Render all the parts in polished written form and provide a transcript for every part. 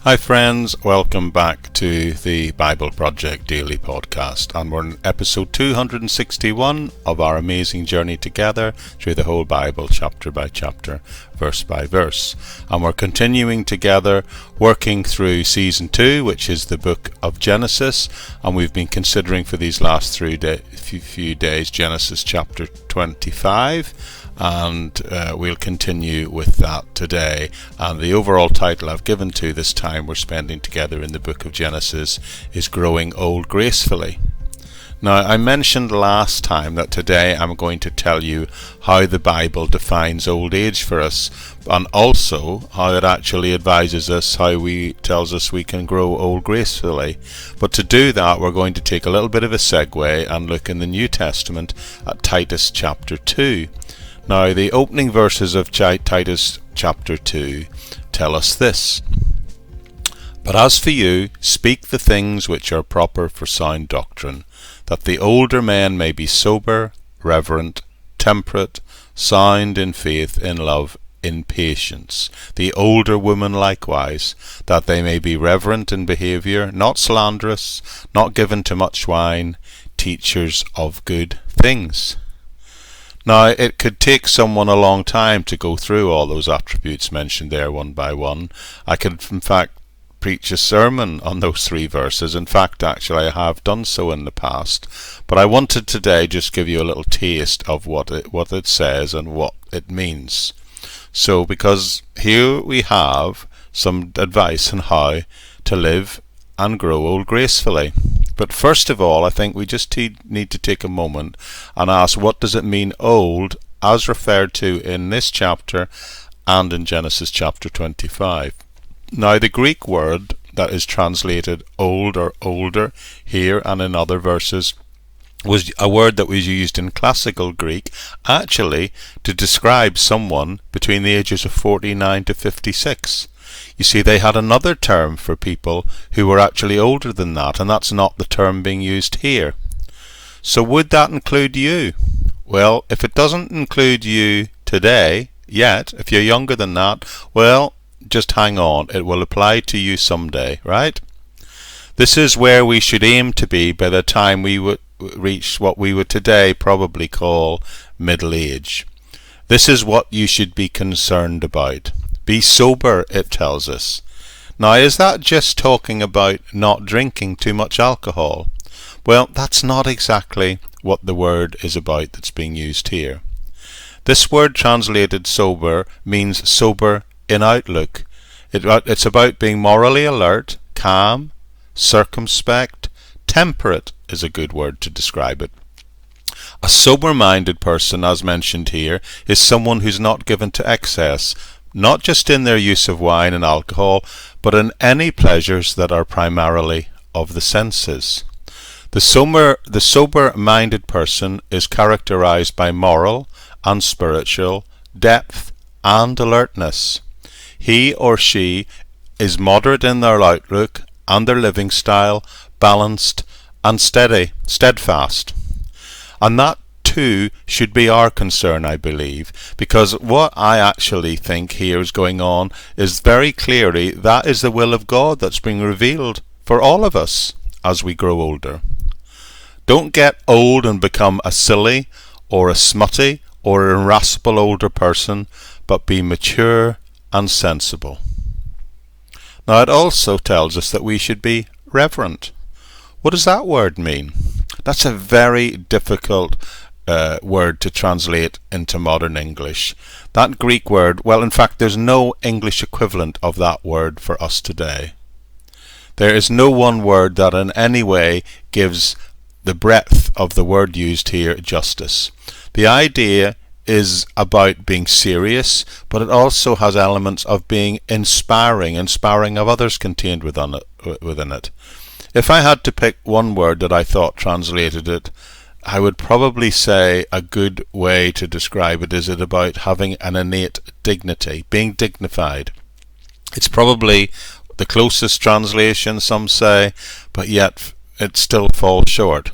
Hi friends, welcome back to the Bible Project Daily Podcast, and we're in episode 261 of our amazing journey together through the whole Bible, chapter by chapter, verse by verse. And we're continuing together working through season 2, which is the book of Genesis, and we've been considering for these last few days Genesis chapter 25. And we'll continue with that today. And the overall title I've given to this time we're spending together in the book of Genesis is Growing Old Gracefully. Now, I mentioned last time that today I'm going to tell you how the Bible defines old age for us, and also how it actually advises us, tells us we can grow old gracefully. But to do that, we're going to take a little bit of a segue and look in the New Testament at Titus chapter 2. Now, the opening verses of Titus chapter 2 tell us this: "But as for you, speak the things which are proper for sound doctrine, that the older men may be sober, reverent, temperate, sound in faith, in love, in patience. The older women likewise, that they may be reverent in behaviour, not slanderous, not given to much wine, teachers of good things." Now, it could take someone a long time to go through all those attributes mentioned there one by one. I could, in fact, preach a sermon on those 3 verses. In fact, actually, I have done so in the past. But I wanted today just give you a little taste of what it says and what it means. So, because here we have some advice on how to live and grow old gracefully. But first of all, I think we just need to take a moment and ask, what does it mean old, as referred to in this chapter and in Genesis chapter 25? Now, the Greek word that is translated old or older here and in other verses was a word that was used in classical Greek actually to describe someone between the ages of 49 to 56. You see, they had another term for people who were actually older than that, and that's not the term being used here. So would that include you? Well, if it doesn't include you today, yet, if you're younger than that, well, just hang on, it will apply to you someday, right? This is where we should aim to be by the time we would reach what we would today probably call middle age. This is what you should be concerned about. Be sober, it tells us. Now, is that just talking about not drinking too much alcohol? Well, that's not exactly what the word is about that's being used here. This word translated sober means sober in outlook. It's about being morally alert, calm, circumspect. Temperate is a good word to describe it. A sober-minded person, as mentioned here, is someone who's not given to excess, not just in their use of wine and alcohol, but in any pleasures that are primarily of the senses. The sober-minded person is characterized by moral and spiritual depth and alertness. He or she is moderate in their outlook and their living style, balanced and steadfast. And that too should be our concern, I believe, because what I actually think here is going on is very clearly that is the will of God that's being revealed for all of us as we grow older. Don't get old and become a silly or a smutty or an irascible older person, but be mature and sensible. Now, it also tells us that we should be reverent. What does that word mean? That's a very difficult word to translate into modern English. That Greek word, well, in fact, there's no English equivalent of that word for us today. There is no one word that in any way gives the breadth of the word used here justice. The idea is about being serious, but it also has elements of being inspiring of others contained within it. If I had to pick one word that I thought translated it, I would probably say a good way to describe it is about having an innate dignity, being dignified. It's probably the closest translation, some say, but yet it still falls short.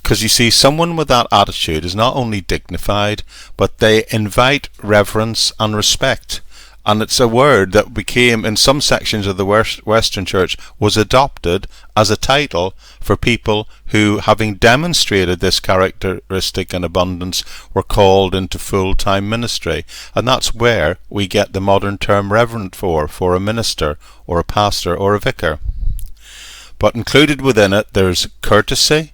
Because you see, someone with that attitude is not only dignified, but they invite reverence and respect. And it's a word that became, in some sections of the Western Church, was adopted as a title for people who, having demonstrated this characteristic in abundance, were called into full-time ministry. And that's where we get the modern term reverend for a minister or a pastor or a vicar. But included within it, there's courtesy,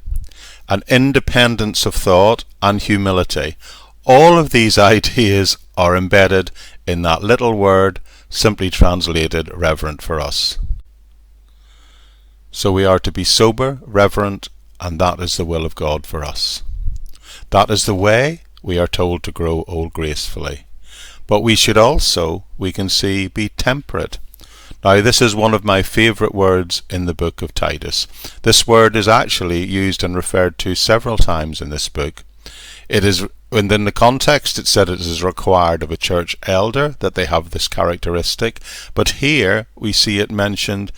an independence of thought, and humility. All of these ideas are embedded in that little word, simply translated reverent for us. So we are to be sober, reverent, and that is the will of God for us. That is the way we are told to grow old gracefully. But we should also, we can see, be temperate. Now, this is one of my favourite words in the book of Titus. This word is actually used and referred to several times in this book. It is, within the context, it said it is required of a church elder that they have this characteristic, but here we see it mentioned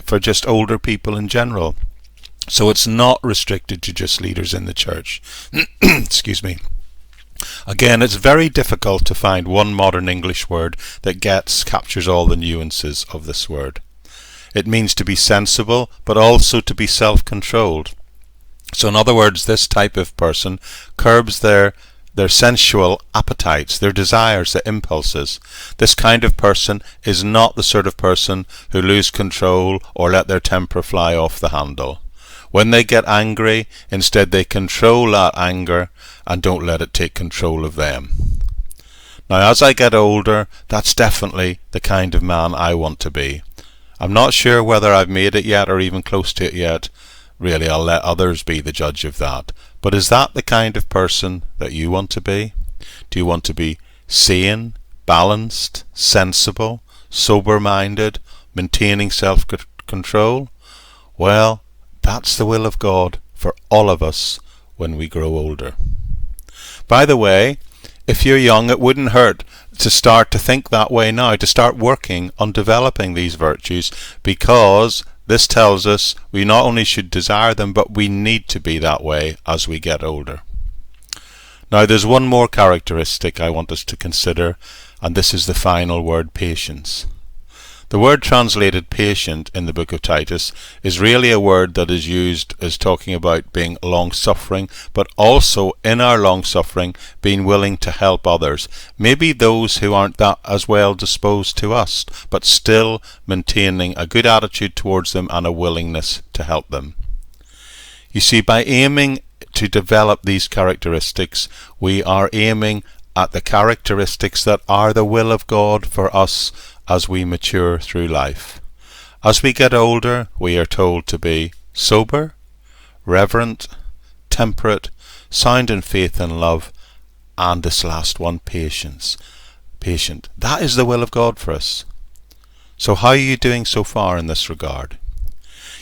for just older people in general. So it's not restricted to just leaders in the church. Excuse me. Again, it's very difficult to find one modern English word that captures all the nuances of this word. It means to be sensible, but also to be self-controlled. So in other words, this type of person curbs their sensual appetites, their desires, their impulses. This kind of person is not the sort of person who lose control or let their temper fly off the handle. When they get angry, instead they control that anger and don't let it take control of them. Now, as I get older, that's definitely the kind of man I want to be. I'm not sure whether I've made it yet or even close to it yet. Really, I'll let others be the judge of that. But is that the kind of person that you want to be? Do you want to be sane, balanced, sensible, sober-minded, maintaining self-control? Well, that's the will of God for all of us when we grow older. By the way, if you're young, it wouldn't hurt to start to think that way now, to start working on developing these virtues, because this tells us we not only should desire them, but we need to be that way as we get older. Now, there's one more characteristic I want us to consider, and this is the final word, patience. The word translated patient in the book of Titus is really a word that is used as talking about being long-suffering, but also in our long-suffering being willing to help others, maybe those who aren't that as well disposed to us, but still maintaining a good attitude towards them and a willingness to help them. You see, by aiming to develop these characteristics, we are aiming at the characteristics that are the will of God for us as we mature through life. As we get older, we are told to be sober, reverent, temperate, sound in faith and love, and this last one, patient. That is the will of God for us. So how are you doing so far in this regard?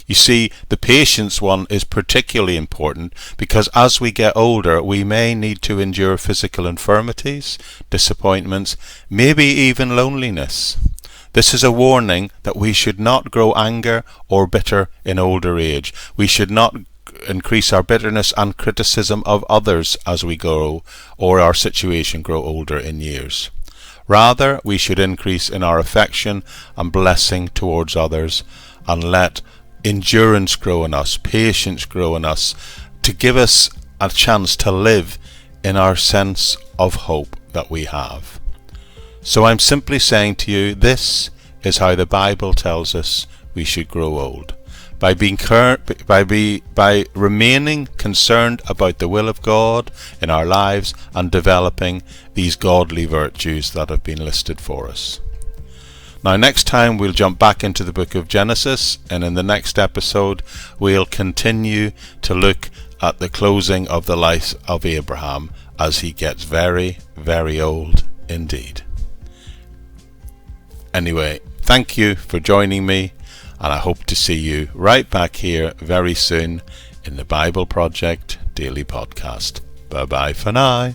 You see, the patience one is particularly important because as we get older, we may need to endure physical infirmities, disappointments, maybe even loneliness. This is a warning that we should not grow anger or bitter in older age. We should not increase our bitterness and criticism of others as we grow or our situation grow older in years. Rather, we should increase in our affection and blessing towards others and let endurance grow in us, patience grow in us, to give us a chance to live in our sense of hope that we have. So I'm simply saying to you, this is how the Bible tells us we should grow old. By remaining concerned about the will of God in our lives and developing these godly virtues that have been listed for us. Now, next time we'll jump back into the book of Genesis, and in the next episode we'll continue to look at the closing of the life of Abraham as he gets very, very old indeed. Anyway, thank you for joining me, and I hope to see you right back here very soon in the Bible Project Daily Podcast. Bye bye for now.